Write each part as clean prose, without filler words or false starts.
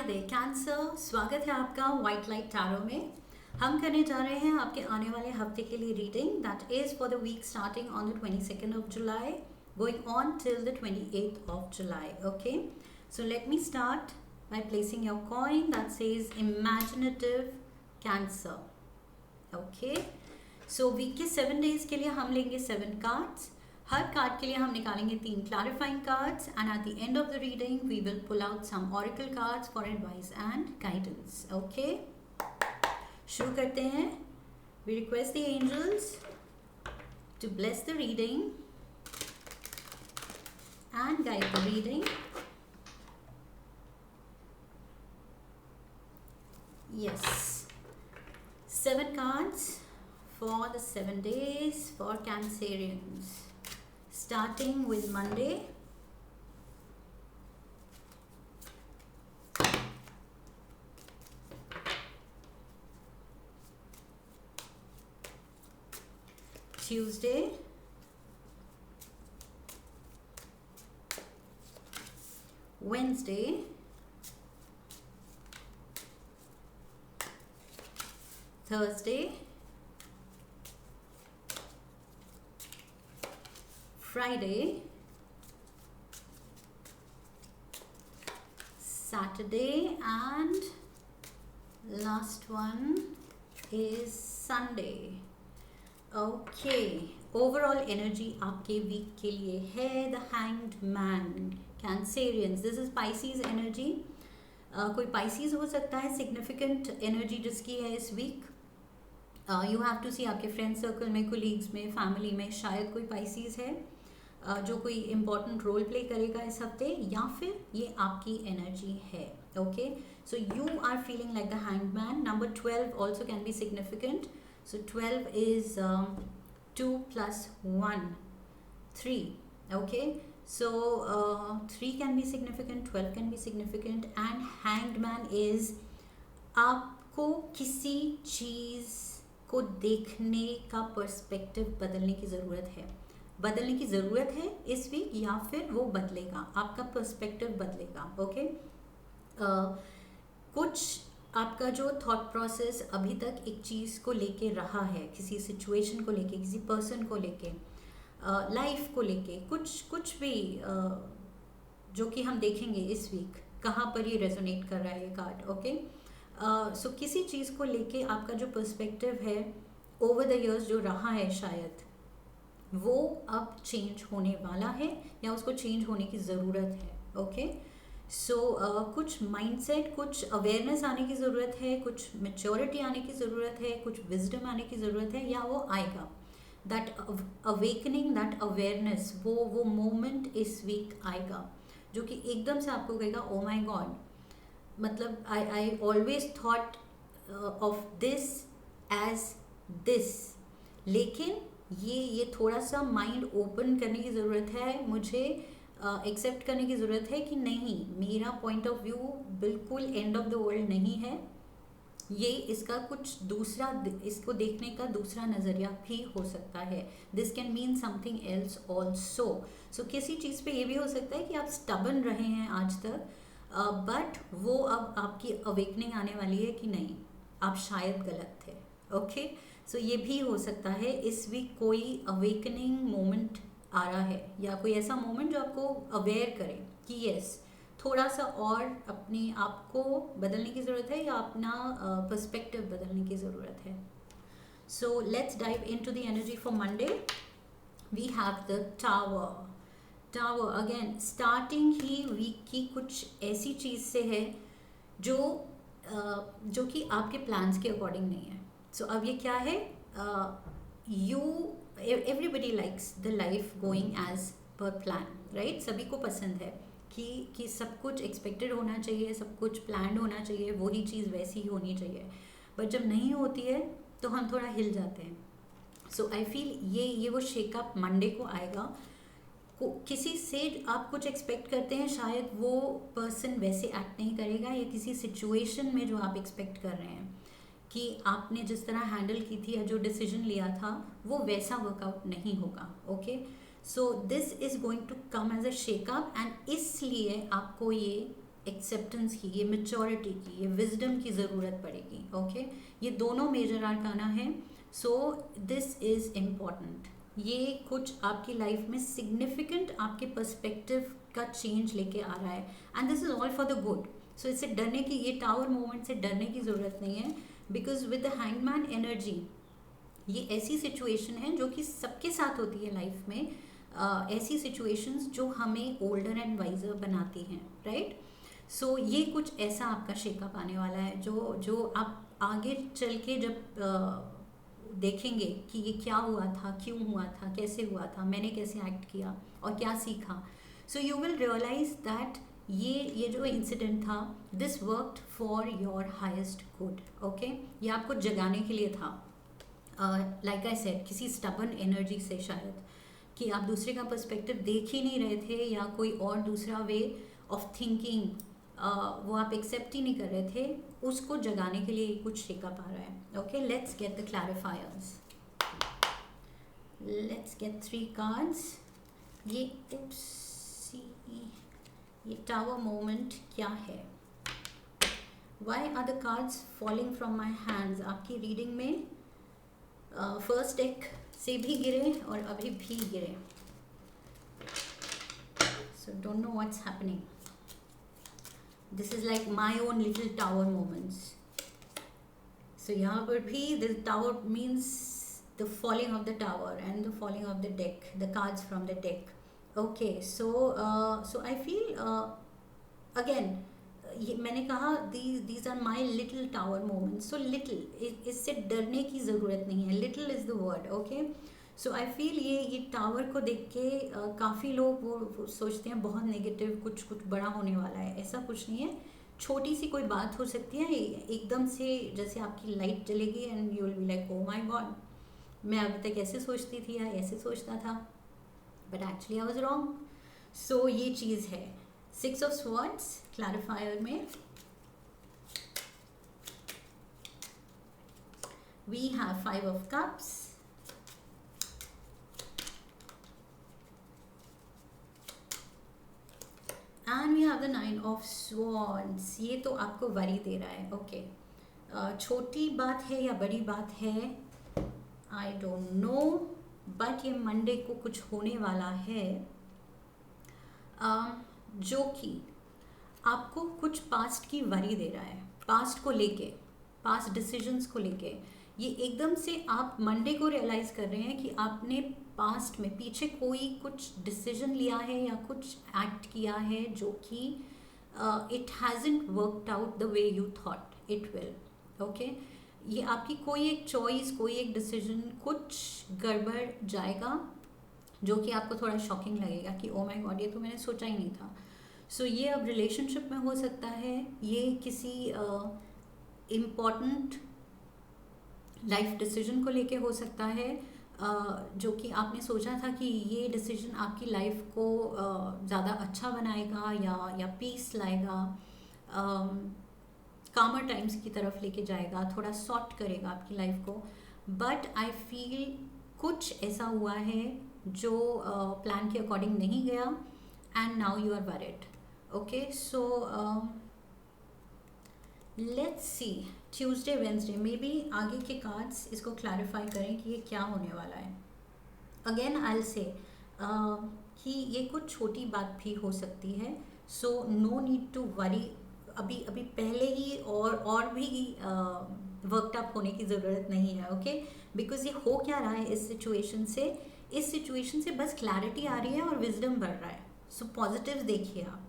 दे cancer, स्वागत है आपका वाइट लाइट टैरो में। हम करने जा रहे हैं आपके आने वाले हफ्ते के लिए reading that is for the week starting on the 22nd of July going on till the 28th of July. Okay, so let me start by placing your coin that says imaginative cancer. Okay, so week के 7 days के लिए हम लेंगे 7 cards. हर card के लिए हम निकालेंगे 3 clarifying cards and at the end of the reading we will pull out some oracle cards for advice and guidance. Okay, शुरू करते हैं। We request the angels to bless the reading and guide the reading. Yes, 7 cards for the 7 days for Cancerians, starting with Monday. Tuesday, Wednesday, Thursday, Friday, Saturday, and last one is Sunday. Okay, overall energy आपके week के लिए है the hanged man Cancerians. This is Pisces energy. कोई Pisces हो सकता है, significant energy जिसकी है इस वीक। यू हैव टू सी आपके फ्रेंड सर्कल में, कोलीग्स में, फैमिली में शायद कोई पाइसीज है जो कोई इम्पॉर्टेंट रोल प्ले करेगा इस हफ्ते, या फिर ये आपकी एनर्जी है। Okay, so you are feeling like the hanged man. Number 12 also can be significant. So 12 is 2 plus 1, 3. Okay, so 3 can be significant, 12 can be significant, and hanged man is आपको किसी चीज़ को देखने का पर्सपेक्टिव बदलने की ज़रूरत है। बदलने की ज़रूरत है इस वीक, या फिर वो बदलेगा, आपका पर्सपेक्टिव बदलेगा। ओके, कुछ आपका जो थॉट प्रोसेस अभी तक एक चीज़ को लेके रहा है, किसी सिचुएशन को लेके, किसी पर्सन को लेके, लाइफ को लेके, कुछ भी जो कि हम देखेंगे इस वीक कहाँ पर ये रेजोनेट कर रहा है ये कार्ड। ओके, सो किसी चीज़ को लेके आपका जो पर्सपेक्टिव है ओवर द इयर्स जो रहा है, शायद वो अब चेंज होने वाला है या उसको चेंज होने की ज़रूरत है। ओके, सो कुछ माइंडसेट, कुछ अवेयरनेस आने की ज़रूरत है, कुछ मेच्योरिटी आने की ज़रूरत है, कुछ विजडम आने की ज़रूरत है, या वो आएगा। दैट अवेकनिंग, दैट अवेयरनेस, वो मोमेंट इस वीक आएगा जो कि एकदम से आपको कहेगा ओ माई गॉड, मतलब I always thought of this as this, लेकिन ये थोड़ा सा माइंड ओपन करने की ज़रूरत है, मुझे एक्सेप्ट करने की ज़रूरत है कि नहीं, मेरा पॉइंट ऑफ व्यू बिल्कुल एंड ऑफ द वर्ल्ड नहीं है, ये इसका कुछ दूसरा, इसको देखने का दूसरा नज़रिया भी हो सकता है। This can mean something else also. So किसी चीज़ पे ये भी हो सकता है कि आप स्टबन रहे हैं आज तक, बट वो अब आपकी अवेकनिंग आने वाली है कि नहीं, आप शायद गलत थे। ओके, सो ये भी हो सकता है इस वीक कोई अवेकनिंग मोमेंट आ रहा है, या कोई ऐसा मोमेंट जो आपको अवेयर करे कि यस, थोड़ा सा और अपने आप को बदलने की ज़रूरत है या अपना पर्सपेक्टिव बदलने की ज़रूरत है। So let's dive into the energy for Monday. We have the tower again. Starting ही वीक की कुछ ऐसी चीज़ से है जो कि आपके प्लान्स के अकॉर्डिंग नहीं है। सो अब ये क्या है, everybody likes the life going as per plan, right? सभी को पसंद है कि सब कुछ एक्सपेक्टेड होना चाहिए, सब कुछ प्लान्ड होना चाहिए, वही चीज़ वैसी ही होनी चाहिए, बट जब नहीं होती है तो हम थोड़ा हिल जाते हैं। सो आई फील ये वो शेकअप मंडे को आएगा। किसी से आप कुछ एक्सपेक्ट करते हैं, शायद वो पर्सन वैसे एक्ट नहीं करेगा, या किसी सिचुएशन में जो आप एक्सपेक्ट कर रहे हैं कि आपने जिस तरह हैंडल की थी या जो डिसीजन लिया था वो वैसा वर्कआउट नहीं होगा। Okay, so this is going to come as a shakeup, and इसलिए आपको ये एक्सेप्टेंस की, ये मेच्योरिटी की, ये विजडम की ज़रूरत पड़ेगी. ओके, ये दोनों मेजर आर्काना है. सो दिस इज़ इम्पॉर्टेंट. ये कुछ आपकी लाइफ में सिग्निफिकेंट आपके पर्सपेक्टिव का चेंज लेके आ रहा है, and this is all for the good. So इससे डरने की, ये टावर मोमेंट से डरने की ज़रूरत नहीं है, because with the hangman energy ये ऐसी सिचुएशन है जो कि सबके साथ होती है लाइफ में. ऐसी सिचुएशंस जो हमें ओल्डर एंड वाइजर बनाती हैं, राइट. सो ये कुछ ऐसा आपका शेकअप आने वाला है जो आप आगे चल के जब देखेंगे कि ये क्या हुआ था, क्यों हुआ था, कैसे हुआ था, मैंने कैसे एक्ट किया और क्या सीखा. So you will realize that ये जो इंसिडेंट था, this worked for your highest good. Okay, ये आपको जगाने के लिए था. लाइक आई सेड, किसी स्टबन एनर्जी से शायद, कि आप दूसरे का पर्सपेक्टिव देख ही नहीं रहे थे, या कोई और दूसरा वे ऑफ थिंकिंग वो आप एक्सेप्ट ही नहीं कर रहे थे, उसको जगाने के लिए कुछ शेकअप आ रहा है. Okay, let's get the clarifiers. Let's get 3 cards. ये टावर मोमेंट क्या है? Why are the cards falling from my hands? आपकी रीडिंग में फर्स्ट डेक से भी गिरे और अभी भी गिरे. So don't know what's happening. This is like my own little tower moments. So यहाँ पर भी the tower means the falling of the tower and the falling of the deck, the cards from the deck. Okay, so I feel again, ये मैंने कहा these are my little tower moments. So little, इससे डरने की ज़रूरत नहीं है. Little is the word. Okay, so I feel ये टावर को देख के काफ़ी लोग वो सोचते हैं बहुत नेगेटिव, कुछ बड़ा होने वाला है. ऐसा कुछ नहीं है. छोटी सी कोई बात हो सकती है, एकदम से जैसे आपकी लाइट जलेगी and you will be like, oh my God, मैं अभी तक ऐसे सोचती थी या ऐसे सोचता था, but actually I was wrong. So ये चीज़ है. 6 ऑफ स्वॉर्ड्स क्लैरिफायर में we have 5 of cups, and we have the 9 of swords. ये तो आपको वरी दे रहा है. ओके, छोटी बात है या बड़ी बात है, आई डोंट नो, बट ये मंडे को कुछ होने वाला है जो कि आपको कुछ पास्ट की वरी दे रहा है. पास्ट को लेके, पास्ट डिसीजंस को लेके, ये एकदम से आप मंडे को रियलाइज कर रहे हैं कि आपने पास्ट में पीछे कोई कुछ डिसीजन लिया है या कुछ एक्ट किया है जो कि it hasn't worked out the way you thought it will. Okay, ये आपकी कोई एक चॉइस, कोई एक डिसीजन कुछ गड़बड़ जाएगा जो कि आपको थोड़ा शॉकिंग लगेगा कि ओ माय गॉड, ये तो मैंने सोचा ही नहीं था. सो ये अब रिलेशनशिप में हो सकता है, ये किसी इम्पॉर्टेंट लाइफ डिसीजन को लेके हो सकता है, जो कि आपने सोचा था कि ये डिसीजन आपकी लाइफ को ज़्यादा अच्छा बनाएगा या पीस लाएगा, कामर टाइम्स की तरफ लेके जाएगा, थोड़ा सॉर्ट करेगा आपकी लाइफ को. बट आई फील कुछ ऐसा हुआ है जो प्लान के अकॉर्डिंग नहीं गया, and now you are worried. Okay, so let's see Tuesday Wednesday maybe आगे के कार्ड्स इसको क्लैरिफाई करें कि ये क्या होने वाला है. अगेन आई विल से कि ये कुछ छोटी बात भी हो सकती है. So no need to worry. अभी पहले ही और भी वर्कड अप होने की ज़रूरत नहीं है. ओके, बिकॉज ये हो क्या रहा है इस सिचुएशन से बस क्लैरिटी आ रही है और विजडम बढ़ रहा है. सो पॉजिटिव देखिए आप.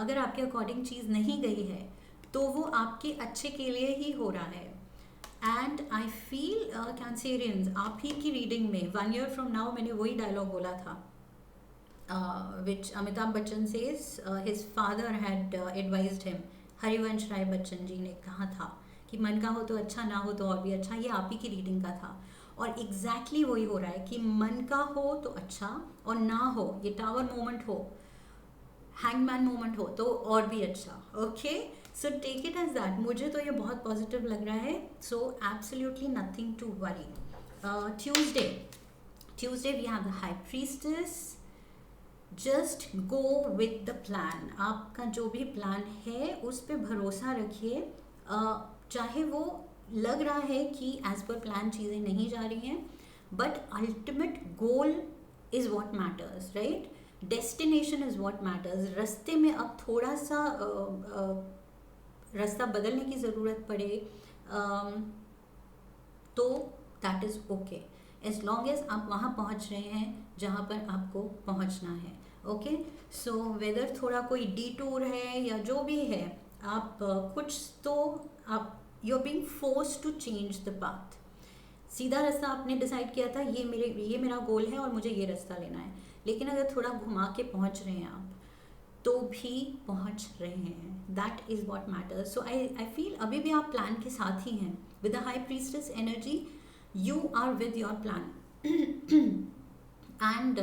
अगर आपके अकॉर्डिंग चीज़ नहीं गई है तो वो आपके अच्छे के लिए ही हो रहा है. एंड आई फील कैंसेरियंस, आप ही की रीडिंग में 1 year फ्रॉम नाउ मैंने वही डायलॉग बोला था which Amitabh Bachchan says his father had advised him. Harivansh Rai Bachchan ji ने कहा था कि मन का हो तो अच्छा, ना हो तो और भी अच्छा. ये आप ही की रीडिंग का था और एग्जैक्टली वही हो रहा है कि मन का हो तो अच्छा और ना हो, ये टावर मोमेंट हो, हैंगमैन मोमेंट हो तो और भी अच्छा. Okay, so take it as that. मुझे तो ये बहुत पॉजिटिव लग रहा है. So absolutely nothing to worry. Tuesday we have the high priestess, just go with the plan. आपका जो भी प्लान है उस पर भरोसा रखिए, चाहे वो लग रहा है कि एज पर प्लान चीज़ें नहीं जा रही हैं, but ultimate goal is what matters, right? Destination is what matters. रास्ते में अब थोड़ा सा रास्ता बदलने की ज़रूरत पड़े तो that is okay, as long as आप वहाँ पहुँच रहे हैं जहाँ पर आपको पहुँचना है। ओके, सो वेदर थोड़ा कोई डिटूर है या जो भी है, आप कुछ तो आप you are being forced to change the path. सीधा रास्ता आपने डिसाइड किया था, ये मेरा गोल है और मुझे ये रास्ता लेना है, लेकिन अगर थोड़ा घुमा के पहुँच रहे हैं आप तो भी पहुँच रहे हैं, that is what matters. So I feel अभी भी आप प्लान के साथ ही हैं। With the high priestess energy you are with your plan and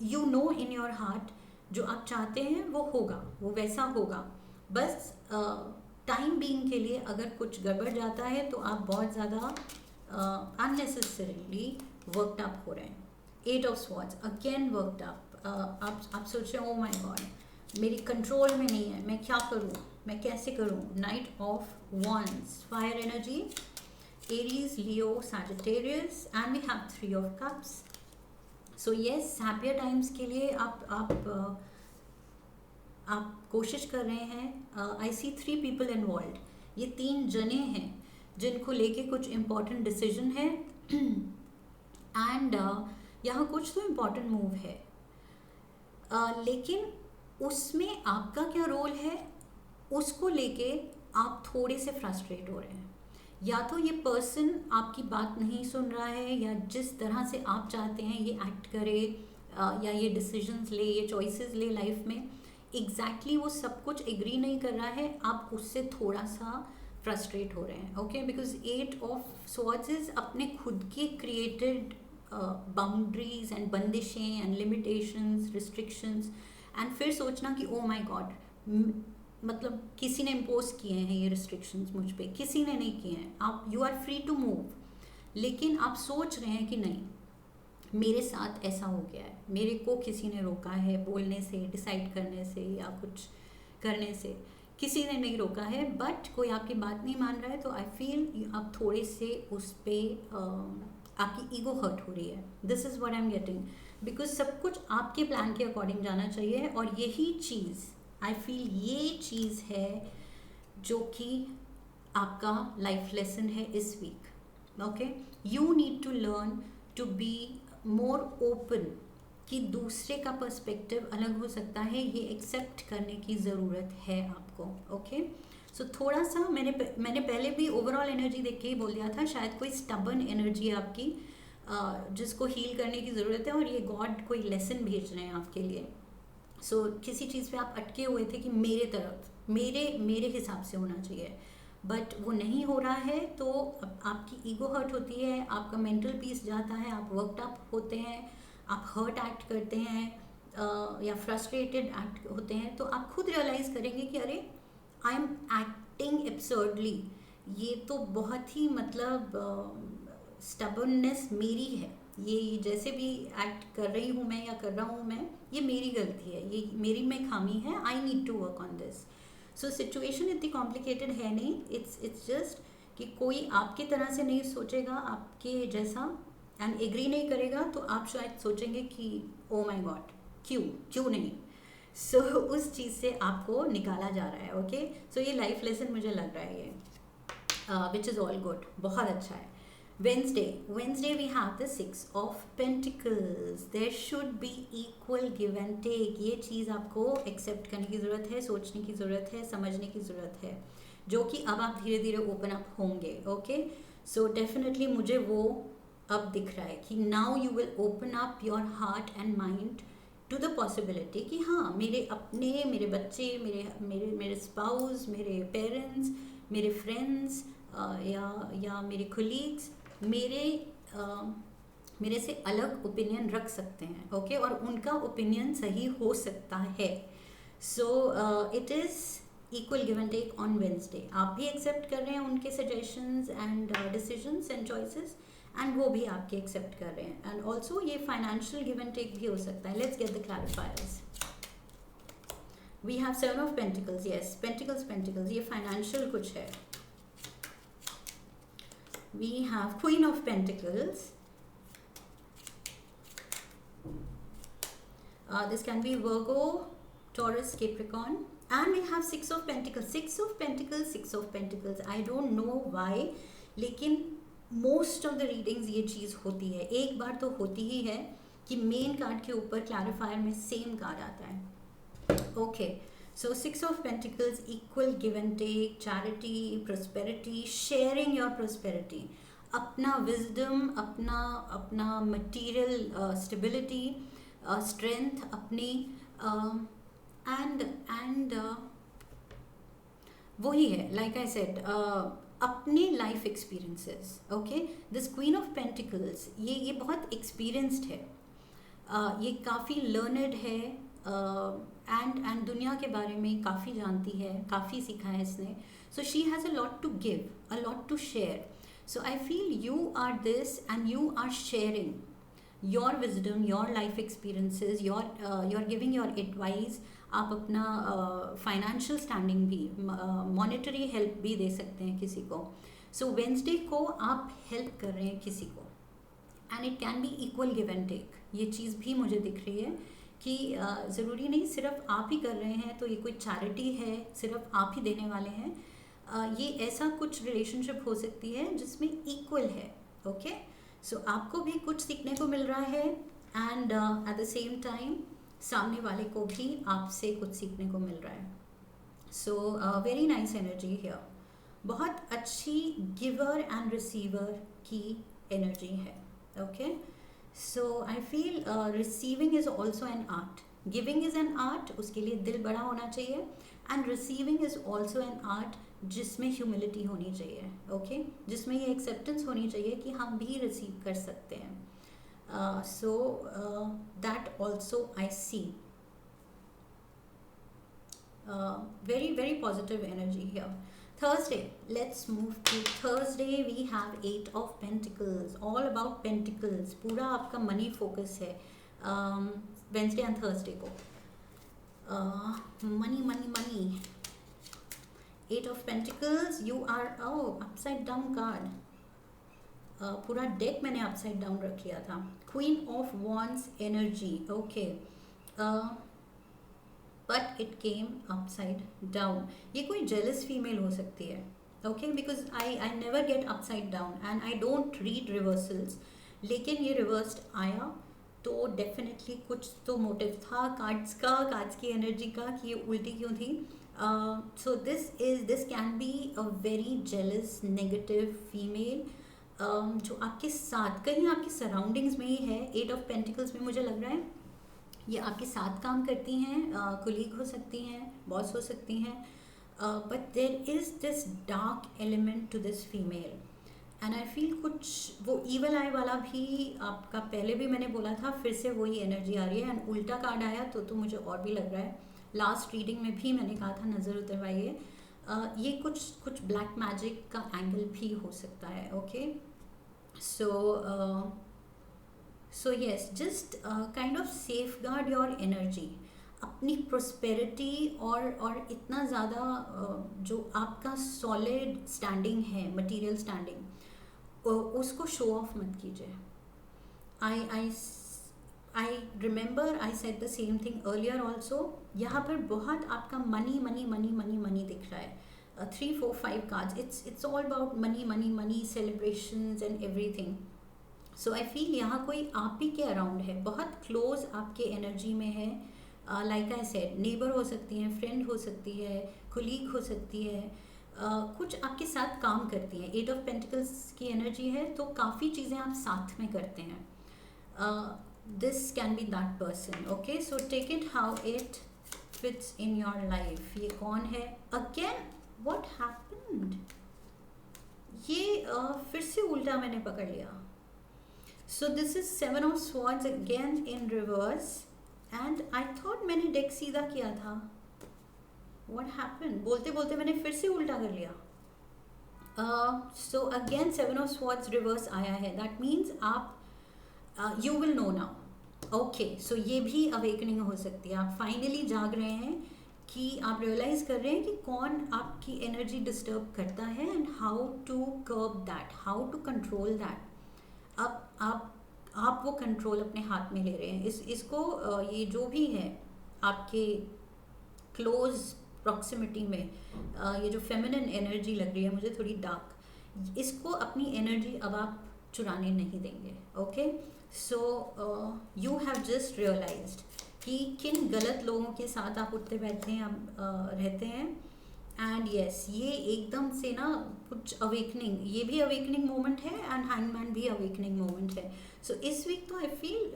you know in your heart जो आप चाहते हैं वो होगा, वो वैसा होगा। बस टाइम बीइंग के लिए अगर कुछ गड़बड़ जाता है तो आप बहुत ज़्यादा अननेसेसरीली वर्कड अप हो रहे हैं। 8 of swords again worked up. आप सोच रहे हो ओ माय गॉड मेरी कंट्रोल में नहीं है, मैं क्या करूँ, मैं कैसे करूँ। Night of wands, fire energy, Aries, Leo, Sagittarius, and we have 3 of Cups. So yes, happier times के लिए आप कोशिश कर रहे हैं। I see 3 people involved. ये 3 जने हैं जिनको लेके कुछ important decision है and यहाँ कुछ तो important move है, लेकिन उसमें आपका क्या रोल है उसको लेके आप थोड़े से फ्रस्ट्रेट हो रहे हैं। या तो ये पर्सन आपकी बात नहीं सुन रहा है, या जिस तरह से आप चाहते हैं ये एक्ट करे या ये डिसीजंस ले, ये चॉइसेस ले लाइफ में, एग्जैक्टली वो सब कुछ एग्री नहीं कर रहा है, आप उससे थोड़ा सा फ्रस्ट्रेट हो रहे हैं। Okay, because 8 of swords is अपने खुद के क्रिएटेड बाउंड्रीज एंड बंदिशें एंड लिमिटेशंस, रिस्ट्रिक्शंस, एंड फिर सोचना कि ओ माय गॉड मतलब किसी ने इम्पोज किए हैं ये रिस्ट्रिक्शंस मुझ पे, किसी ने नहीं किए हैं। आप you are free to move, लेकिन आप सोच रहे हैं कि नहीं मेरे साथ ऐसा हो गया है, मेरे को किसी ने रोका है बोलने से, डिसाइड करने से या कुछ करने से, किसी ने नहीं रोका है, बट कोई आपकी बात नहीं मान रहा है। तो आई फील आप थोड़े से उस पर आपकी ईगो हर्ट हो रही है। This is what I am getting, because सब कुछ आपके प्लान के अकॉर्डिंग जाना चाहिए, और यही चीज़ आई फील ये चीज़ है जो कि आपका लाइफ लेसन है इस week. Okay, you need to learn to be more open कि दूसरे का पर्सपेक्टिव अलग हो सकता है, ये एक्सेप्ट करने की ज़रूरत है आपको। ओके, सो थोड़ा सा मैंने पहले भी ओवरऑल एनर्जी देख के ही बोल दिया था, शायद कोई स्टबर्न एनर्जी है आपकी जिसको हील करने की ज़रूरत है, और ये गॉड कोई लेसन भेज रहे हैं आपके लिए। सो किसी चीज़ पे आप अटके हुए थे कि मेरे तरफ मेरे हिसाब से होना चाहिए, बट वो नहीं हो रहा है, तो आपकी ईगो हर्ट होती है, आपका मेंटल पीस जाता है, आप वर्कड अप होते हैं, आप हर्ट एक्ट करते हैं या फ्रस्ट्रेटेड एक्ट होते हैं, तो आप खुद रियलाइज़ करेंगे कि अरे आई एम एक्टिंग एब्सर्डली, ये तो बहुत ही मतलब स्टबर्ननेस मेरी है, ये जैसे भी एक्ट कर रही हूँ मैं या कर रहा हूँ मैं, ये मेरी गलती है, ये मेरी में खामी है, I need to work on this. So situation इतनी कॉम्प्लिकेटेड है नहीं, इट्स जस्ट कि कोई आपकी तरह से नहीं सोचेगा आपके जैसा एंड एग्री नहीं करेगा, तो आप शायद सोचेंगे कि ओ माय गॉड क्यों नहीं। सो उस चीज़ से आपको निकाला जा रहा है। ओके, सो ये लाइफ लेसन मुझे लग रहा है ये विच इज़ ऑल गुड, बहुत अच्छा है। Wednesday we have the 6 of Pentacles. There should be equal give and take. ये चीज़ आपको एक्सेप्ट करने की ज़रूरत है, सोचने की ज़रूरत है, समझने की ज़रूरत है, जो कि अब आप धीरे धीरे ओपन अप होंगे। ओके, सो डेफिनेटली मुझे वो अब दिख रहा है कि now you will open up your heart and mind to the possibility कि हाँ मेरे बच्चे, मेरे स्पाउस, मेरे पेरेंट्स, मेरे फ्रेंड्स या मेरे कोलीग्स मेरे से अलग ओपिनियन रख सकते हैं। ओके, और उनका ओपिनियन सही हो सकता है। So it is equal give and take on Wednesday. आप भी एक्सेप्ट कर रहे हैं उनके suggestions and decisions and choices, and वो भी आपके एक्सेप्ट कर रहे हैं. एंड ऑल्सो ये फाइनेंशियल गिव एंड टेक भी हो सकता है. Let's get the clarifiers. We have 7 of pentacles. Yes, pentacles pentacles, ये फाइनेंशियल कुछ है. We have queen of pentacles. This can be Virgo, Taurus, Capricorn, and we have 6 of Pentacles. 6 of Pentacles, 6 of Pentacles. I don't know why, लेकिन most of the readings ये चीज़ होती है. एक बार तो होती ही है कि मेन कार्ड के ऊपर क्लैरिफायर में सेम कार्ड आता है. Okay, so 6 of pentacles, equal give and take, charity, prosperity, sharing your prosperity, अपना विजडम, अपना मटीरियल स्टेबिलिटी, स्ट्रेंथ अपनी, एंड वही है, लाइक आई सेड, अपने life experiences. Okay, this queen of pentacles, ये बहुत एक्सपीरियंस्ड है, ये काफ़ी लर्नड है, एंड दुनिया के बारे में काफ़ी जानती है, काफ़ी सीखा है इसने. So she has a lot to give, a lot to share. So I feel you are this and you are sharing your wisdom, your life experiences, your giving your advice. आप अपना फाइनेंशियल स्टैंडिंग भी, monetary help भी दे सकते हैं किसी को. सो Wednesday को आप हेल्प कर रहे हैं किसी को, and it can be equal give and take. ये चीज़ भी मुझे दिख रही है कि ज़रूरी नहीं सिर्फ आप ही कर रहे हैं, तो ये कोई चैरिटी है, सिर्फ आप ही देने वाले हैं. ये ऐसा कुछ रिलेशनशिप हो सकती है जिसमें इक्वल है. ओके, सो आपको भी कुछ सीखने को मिल रहा है, and at the same time सामने वाले को भी आपसे कुछ सीखने को मिल रहा है. सो वेरी नाइस एनर्जी हियर. बहुत अच्छी गिवर एंड रिसीवर की एनर्जी है. Okay, so I feel receiving is also an art. Giving is an art, उसके लिए दिल बड़ा होना चाहिए, and receiving is also an art जिसमें ह्यूमिलिटी होनी चाहिए. ओके, जिसमें ये एक्सेप्टेंस होनी चाहिए कि हम भी रिसीव कर सकते हैं. So that also I see. Very very positive energy here. Thursday, let's move to Thursday. We have 8 of Pentacles, all about Pentacles. पूरा आपका मनी फोकस है Wednesday and Thursday को. Money money money. 8 of Pentacles, you are, upside down card. पूरा deck मैंने upside down रख लिया था. Queen of wands energy. Okay, but it came upside down. ये कोई जेलस फीमेल हो सकती है. Okay, because I never get upside down and I don't read reversals, लेकिन ये रिवर्स्ड आया तो डेफिनेटली कुछ तो मोटिव था कार्ड्स की एनर्जी का कि ये उल्टी क्यों थी. सो this can be a very jealous negative female जो आपके साथ कहीं आपकी सराउंडिंग्स में ही है. 8 ऑफ पेंटिकल्स में मुझे लग रहा है ये आपके साथ काम करती हैं, कोलीग हो सकती हैं, बॉस हो सकती हैं, but there is this dark element to this female, and I feel कुछ वो ईवल आई वाला भी आपका, पहले भी मैंने बोला था, फिर से वही एनर्जी आ रही है. एंड उल्टा कार्ड आया तो मुझे और भी लग रहा है. लास्ट रीडिंग में भी मैंने कहा था नज़र उतरवाइए. ये कुछ ब्लैक मैजिक का एंगल भी हो सकता है. Okay, so yes, just kind of safeguard your energy. अपनी प्रोस्पेरिटी और इतना ज़्यादा जो आपका सॉलिड स्टैंडिंग है, मटेरियल स्टैंडिंग, उसको शो ऑफ मत कीजिए. I remember I said the same thing earlier also. यहाँ पर बहुत आपका money money money money money दिख रहा है. 3 4 5 cards, it's all about money, celebrations and everything. So I feel यहाँ कोई आप ही के अराउंड है, बहुत क्लोज आपके एनर्जी में है. लाइक आई सेड, नेबर हो सकती है, फ्रेंड हो सकती है, कोलीग हो सकती है, कुछ आपके साथ काम करती हैं. 8 ऑफ पेंटिकल्स की एनर्जी है तो काफ़ी चीज़ें आप साथ में करते हैं. This can be that person. Okay, so take it how it fits in your life. ये कौन है? Again What happened? ये फिर से उल्टा मैंने पकड़ लिया. So this is 7 of Swords again in reverse, and I thought मैंने डेक सीधा किया था. What happened? बोलते बोलते मैंने फिर से उल्टा कर लिया. So again 7 of swords reverse आया है, दैट मीन्स आप you will know now. Okay, so ये भी अवेकनिंग हो सकती है, आप फाइनली जाग रहे हैं कि आप रियलाइज कर रहे हैं कि कौन आपकी एनर्जी डिस्टर्ब करता है and how to curb that, how to control that. अब आप वो कंट्रोल अपने हाथ में ले रहे हैं। इसको ये जो भी है आपके क्लोज प्रॉक्सिमिटी में, ये जो फेमिनिन एनर्जी लग रही है मुझे थोड़ी डार्क, इसको अपनी एनर्जी अब आप चुराने नहीं देंगे। Okay, so you have just realised कि किन गलत लोगों के साथ आप उठते बैठते हैं, रहते हैं। एंड यस, ये एकदम से ना कुछ अवेकनिंग, ये भी अवेकनिंग मोमेंट है एंड हैंगमैन भी अवेकनिंग मोमेंट है। सो इस वीक तो आई फील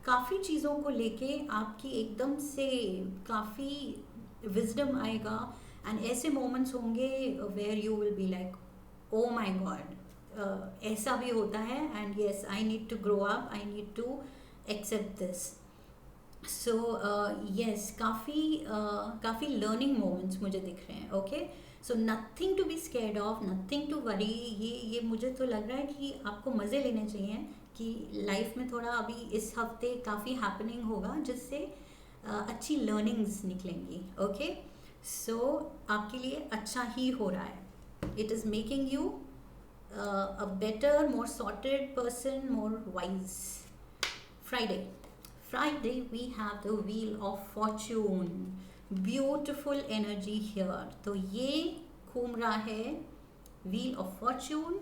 काफ़ी चीज़ों को लेके आपकी एकदम से काफ़ी विजडम आएगा एंड ऐसे मोमेंट्स होंगे where you will be like oh my God, ऐसा भी होता है and yes I need to grow up, I need to accept this. So yes, काफ़ी लर्निंग मोमेंट्स मुझे दिख रहे हैं। Okay, so nothing to be scared of, nothing to worry. ये मुझे तो लग रहा है कि आपको मज़े लेने चाहिए कि लाइफ में थोड़ा अभी इस हफ्ते काफ़ी हैपनिंग होगा जिससे अच्छी लर्निंग्स निकलेंगी। ओके, सो आपके लिए अच्छा ही हो रहा है, it is making you a better, more sorted person, more wise. Friday we have the wheel of fortune, beautiful energy here। तो ये घूम रहा है व्हील ऑफ फॉर्च्यून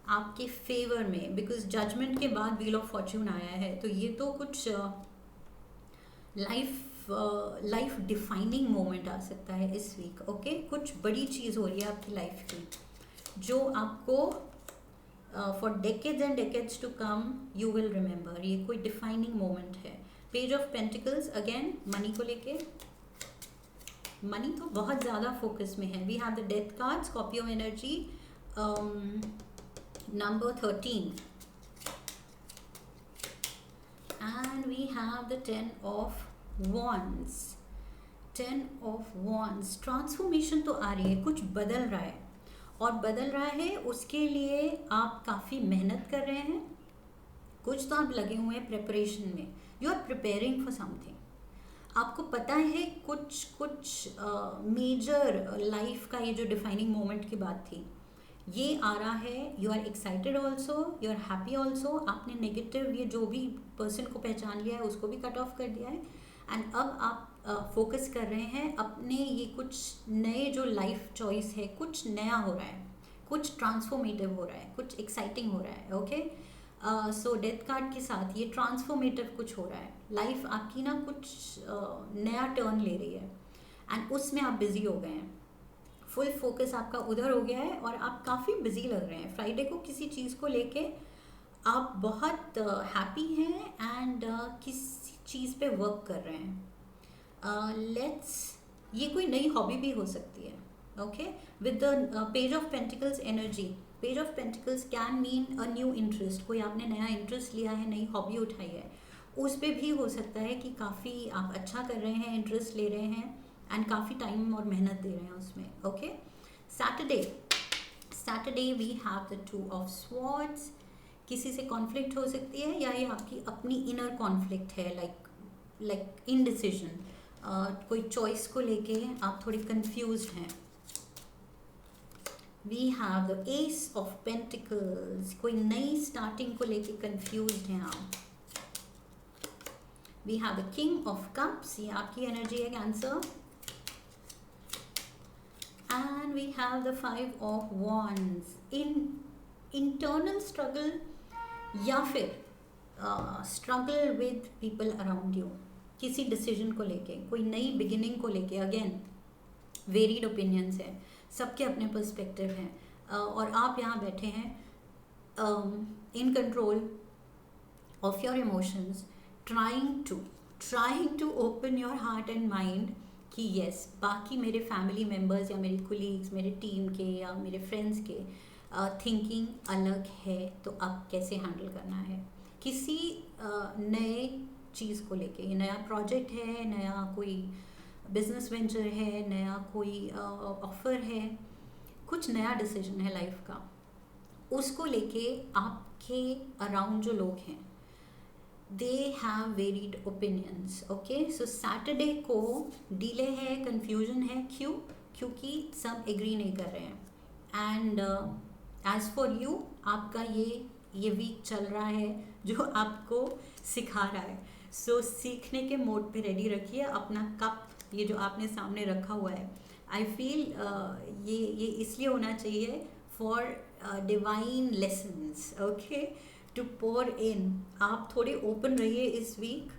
आपके फेवर में, बिकॉज जजमेंट के बाद व्हील ऑफ फॉर्च्यून आया है। तो ये तो कुछ लाइफ डिफाइनिंग मोमेंट आ सकता है इस वीक। ओके, कुछ बड़ी चीज़ हो रही है आपकी लाइफ की जो आपको for decades and decades to come you will remember. ये कोई डिफाइनिंग मोमेंट है। Page of pentacles again money को लेके, मनी तो बहुत ज़्यादा फोकस में है। We have the death card, Scorpio energy, number 13 and we have the 10 of wands। 10 of wands, transformation तो आ रही है, कुछ बदल रहा है और बदल रहा है उसके लिए आप काफ़ी मेहनत कर रहे हैं। कुछ तो आप लगे हुए हैं प्रिपरेशन में, you are preparing for something. आपको पता है कुछ मेजर लाइफ का ये जो डिफाइनिंग मोमेंट की बात थी ये आ रहा है। You are excited also, you are happy also. आपने नेगेटिव ये जो भी पर्सन को पहचान लिया है उसको भी कट ऑफ कर दिया है एंड अब आप फोकस कर रहे हैं अपने ये कुछ नए जो लाइफ चॉइस है, कुछ नया हो रहा है, कुछ ट्रांसफॉर्मेटिव हो रहा है, कुछ एक्साइटिंग हो रहा है। ओके, सो डेथ कार्ड के साथ ये ट्रांसफॉर्मेटिव कुछ हो रहा है। लाइफ आपकी ना कुछ नया टर्न ले रही है एंड उसमें आप बिजी हो गए हैं। फुल फोकस आपका उधर हो गया है और आप काफ़ी बिजी लग रहे हैं। फ्राइडे को किसी चीज़ को लेके आप बहुत हैप्पी हैं एंड किसी चीज़ पे वर्क कर रहे हैं। ये कोई नई हॉबी भी हो सकती है। Okay, with the page of pentacles energy, page of pentacles can mean a new interest. कोई आपने नया इंटरेस्ट लिया है, नई हॉबी उठाई है, उस पर भी हो सकता है कि काफ़ी आप अच्छा कर रहे हैं, इंटरेस्ट ले रहे हैं एंड काफ़ी टाइम और मेहनत दे रहे हैं उसमें। Okay, Saturday we have the 2 of swords. किसी से कॉन्फ्लिक्ट हो सकती है या ये आपकी अपनी इनर कॉन्फ्लिक्ट है, लाइक इनडिसीजन। कोई चॉइस को लेके आप थोड़ी कंफ्यूज्ड हैं। We have the ace of pentacles, कोई नई स्टार्टिंग को लेके कंफ्यूज्ड हैं आप। We have the king of cups, ये आपकी एनर्जी है Cancer. And we have the 5 of wands, internal struggle या फिर struggle with people around you, किसी डिसीजन को लेके, कोई नई बिगिनिंग को लेके। अगेन वेरीड ओपिनियंस है, सबके अपने पर्सपेक्टिव हैं और आप यहाँ बैठे हैं in control of your emotions, trying to open your heart and mind कि यस, बाकी मेरे फैमिली मेम्बर्स या मेरे कोलीग्स, मेरे टीम के या मेरे फ्रेंड्स के थिंकिंग अलग है, तो अब कैसे हैंडल करना है किसी नए चीज़ को लेके। ये नया प्रोजेक्ट है, नया कोई बिजनेस वेंचर है, नया कोई ऑफर है, कुछ नया डिसीजन है लाइफ का, उसको लेके आपके अराउंड जो लोग हैं they have varied opinions. Okay, so Saturday को डिले है, कन्फ्यूजन है. क्यों? क्योंकि सब एग्री नहीं कर रहे हैं. एंड एज फॉर यू, आपका ये वीक चल रहा है जो आपको सिखा रहा है. सो सीखने के मोड पे रेडी रखिए. अपना कप ये जो आपने सामने रखा हुआ है, आई फील ये इसलिए होना चाहिए for divine lessons. Okay, to pour in. आप थोड़े ओपन रहिए इस वीक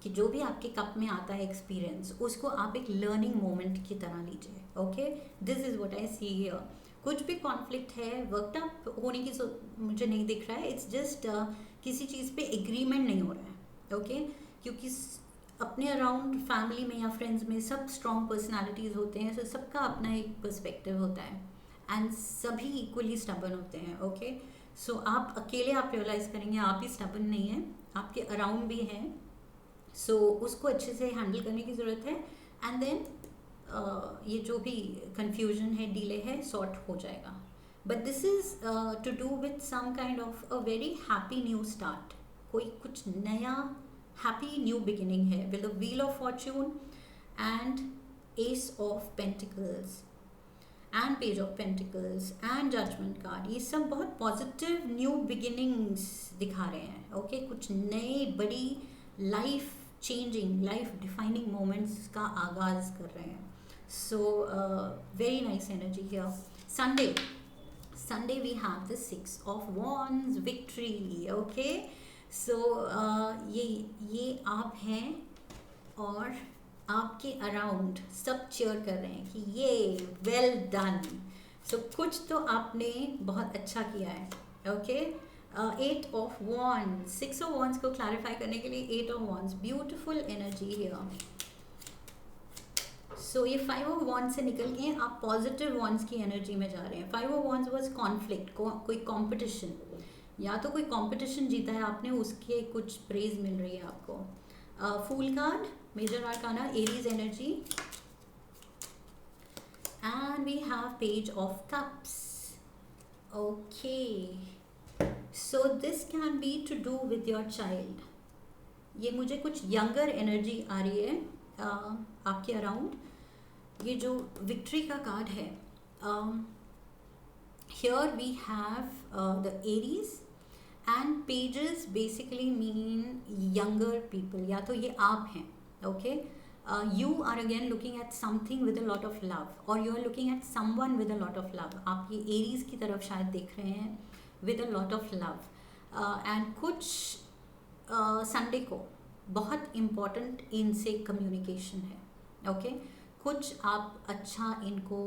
कि जो भी आपके कप में आता है एक्सपीरियंस, उसको आप एक लर्निंग मोमेंट की तरह लीजिए. Okay, this is what I see here. कुछ भी कॉन्फ्लिक्ट है, वर्कअप होने की मुझे नहीं दिख रहा है. इट्स जस्ट किसी चीज़ पे एग्रीमेंट नहीं हो रहा है. ओके, क्योंकि अपने अराउंड फैमिली में या फ्रेंड्स में सब स्ट्रॉन्ग पर्सनालिटीज़ होते हैं. so सबका अपना एक पर्सपेक्टिव होता है एंड सभी इक्वली स्टबर्न होते हैं. ओके, सो आप अकेले आप रियलाइज़ करेंगे आप ही स्टबर्न नहीं हैं, आपके अराउंड भी हैं. सो उसको अच्छे से हैंडल करने की ज़रूरत है. एंड देन ये जो भी कन्फ्यूजन है, डिले है, सॉर्ट हो जाएगा. But this is to do with some kind of a very happy new start. कोई कुछ नया हैप्पी न्यू बिगिनिंग है with the wheel of fortune and ace of pentacles and page of pentacles and judgement card. ये सब बहुत positive new beginnings दिखा रहे हैं. ओके, कुछ नए बड़ी life changing, life defining moments का आगाज कर रहे हैं. So very nice energy here. Sunday we have the 6 of wands, victory. Okay, so ये आप हैं और आपके अराउंड सब चेयर कर रहे हैं कि ये वेल डन. सो कुछ तो आपने बहुत अच्छा किया है. Okay, 8 of wands, 6 of wands को क्लैरिफाई करने के लिए 8 of wands, beautiful energy here. So ये 5 ऑफ wands से निकल के आप पॉजिटिव wands की एनर्जी में जा रहे हैं. 5 ऑफ wands वाज कॉन्फ्लिक्ट, कोई कंपटीशन, या तो कोई कंपटीशन जीता है आपने, उसके कुछ प्रेज मिल रही है आपको. Fool card, major arcana, Aries energy. And we have page of cups. Okay, so this can be to do with your child. ये मुझे कुछ यंगर एनर्जी आ रही है आपके अराउंड. ये जो विक्ट्री का कार्ड है, here we have the Aries and pages basically mean younger people, या तो ये आप हैं. Okay, you are again looking at something with a lot of love, or you are looking at someone with a lot of love. आप ये Aries की तरफ शायद देख रहे हैं with a lot of love. And कुछ संडे को बहुत इम्पॉर्टेंट इनसे कम्युनिकेशन है. ओके, कुछ आप अच्छा इनको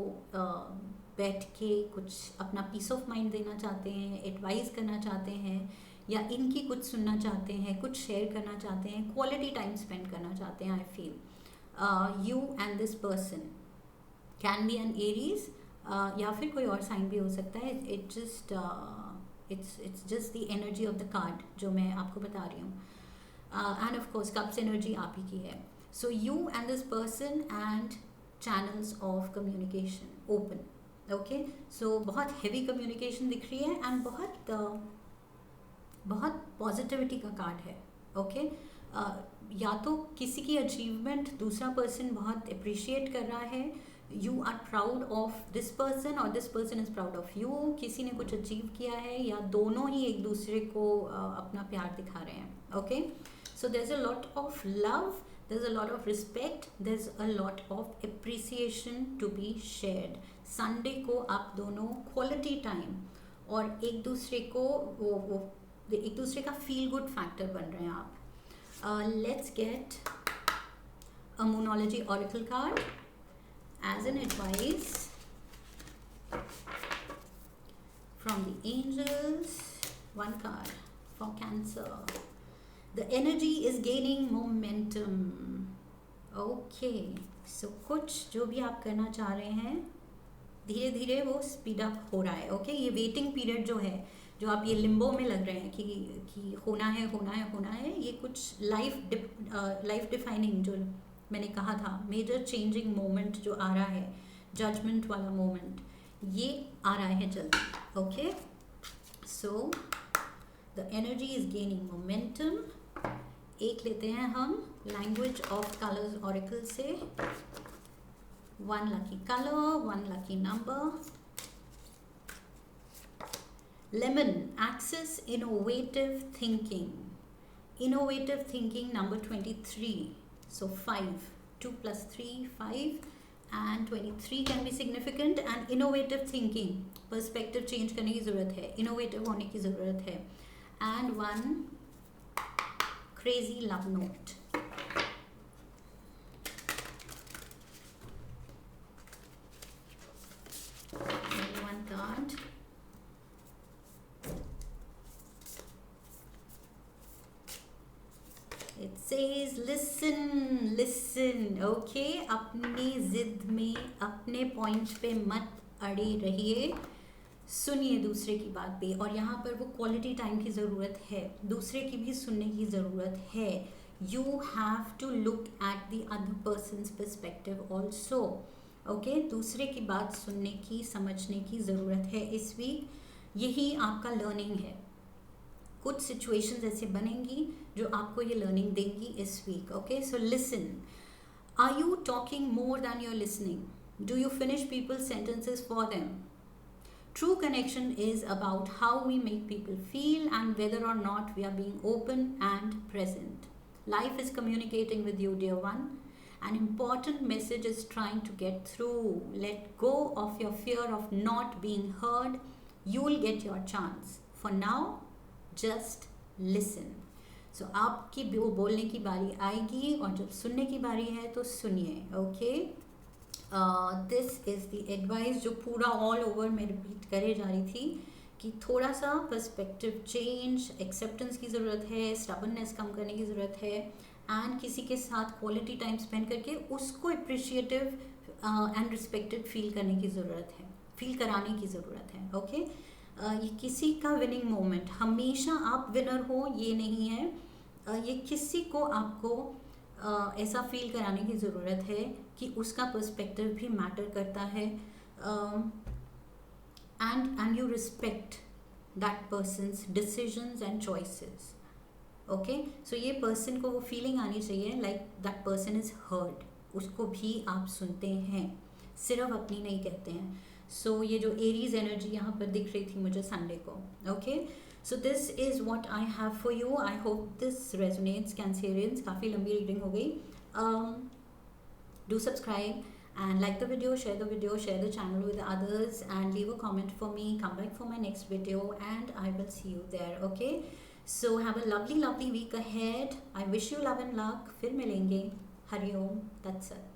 बैठ के कुछ अपना पीस ऑफ माइंड देना चाहते हैं, एडवाइस करना चाहते हैं, या इनकी कुछ सुनना चाहते हैं, कुछ शेयर करना चाहते हैं, क्वालिटी टाइम स्पेंड करना चाहते हैं. I feel you and this person can be an Aries, या फिर कोई और साइन भी हो सकता है. It's just the energy of the card जो मैं आपको बता रही हूँ. And of course cups energy आप ही की है. So you and this person and channels of communication open. Okay, so बहुत हैवी कम्युनिकेशन दिख रही है एंड बहुत पॉजिटिविटी का कार्ड है. ओके, या तो किसी की अचीवमेंट दूसरा पर्सन बहुत अप्रिशिएट कर रहा है, you are proud of this person और this person is proud of you. किसी ने कुछ अचीव किया है, या दोनों ही एक दूसरे को अपना प्यार दिखा रहे हैं. Okay, so there is a lot of love, there's a lot of respect, there's a lot of appreciation to be shared. Sunday को आप दोनों क्वालिटी टाइम और एक दूसरे को वो एक दूसरे का फील गुड फैक्टर बन रहे हैं आप. Let's get a moonology oracle card as an advice from the angels. One card for cancer. The energy is gaining momentum. Okay, so कुछ जो भी आप करना चाह रहे हैं धीरे धीरे वो स्पीड अप हो रहा है. ओके, ये वेटिंग पीरियड जो है, जो आप ये लिम्बो में लग रहे हैं कि होना है, ये कुछ लाइफ डिफाइनिंग जो मैंने कहा था, मेजर चेंजिंग मोमेंट जो आ रहा है, जजमेंट वाला मोमेंट, ये आ रहा है जल्दी. Okay, so the energy is gaining momentum. एक लेते हैं हम लैंग्वेज ऑफ कलर्स ऑरेकल से. 1 lucky color, 1 lucky number. Lemon, access innovative thinking. Innovative thinking, number 23. So 5. 2 plus 3, 5. And 23 can be significant. And innovative thinking, perspective change करने की ज़रूरत है, innovative होने की ज़रूरत है. And 1 crazy love note. Only 1 card. It says listen, listen. Okay, अपनी जिद में अपने पॉइंट पे मत अड़े रहिए, सुनिए दूसरे की बात पे. और यहाँ पर वो क्वालिटी टाइम की ज़रूरत है, दूसरे की भी सुनने की ज़रूरत है. You have to look at the other person's perspective also. Okay, दूसरे की बात सुनने की, समझने की ज़रूरत है इस वीक. यही आपका लर्निंग है. कुछ सिचुएशंस ऐसे बनेंगी जो आपको ये लर्निंग देंगी इस week. Okay, so listen. Are you talking more than you're listening? Do you finish people's sentences for them? True connection is about how we make people feel and whether or not we are being open and present. Life is communicating with you, dear one. An important message is trying to get through. Let go of your fear of not being heard. You will get your chance. For now, just listen. So आपकी वो बोलने की बारी आएगी और जब सुनने की बारी है तो सुनिए. Okay, this is the advice जो पूरा ऑल ओवर मैं रिपीट करे जा रही थी कि थोड़ा सा पर्सपेक्टिव चेंज, एक्सेप्टेंस की ज़रूरत है, स्टबर्ननेस कम करने की ज़रूरत है. एंड किसी के साथ क्वालिटी टाइम स्पेंड करके उसको अप्रिशिएटिव एंड रिस्पेक्टेड फील करने की ज़रूरत है, फील कराने की ज़रूरत है. ओके, ये किसी का विनिंग मोमेंट, हमेशा आप विनर हो ये नहीं है. ये किसी को आपको ऐसा फील कराने की ज़रूरत है कि उसका पर्सपेक्टिव भी मैटर करता है. And you respect that person's decisions and choices. Okay, so ये पर्सन को वो फीलिंग आनी चाहिए like that person is heard. उसको भी आप सुनते हैं, सिर्फ अपनी नहीं कहते हैं. सो ये जो एरीज एनर्जी यहाँ पर दिख रही थी मुझे संडे को. Okay, so this is what I have for you. I hope this resonates Cancerians. काफ़ी लंबी रीडिंग हो गई. Do subscribe and like the video, share the video, share the channel with others, and leave a comment for me. Come back for my next video and I will see you there. Okay, so have a lovely week ahead. I wish you love and luck. फिर मिलेंगे. Hariom. That's it.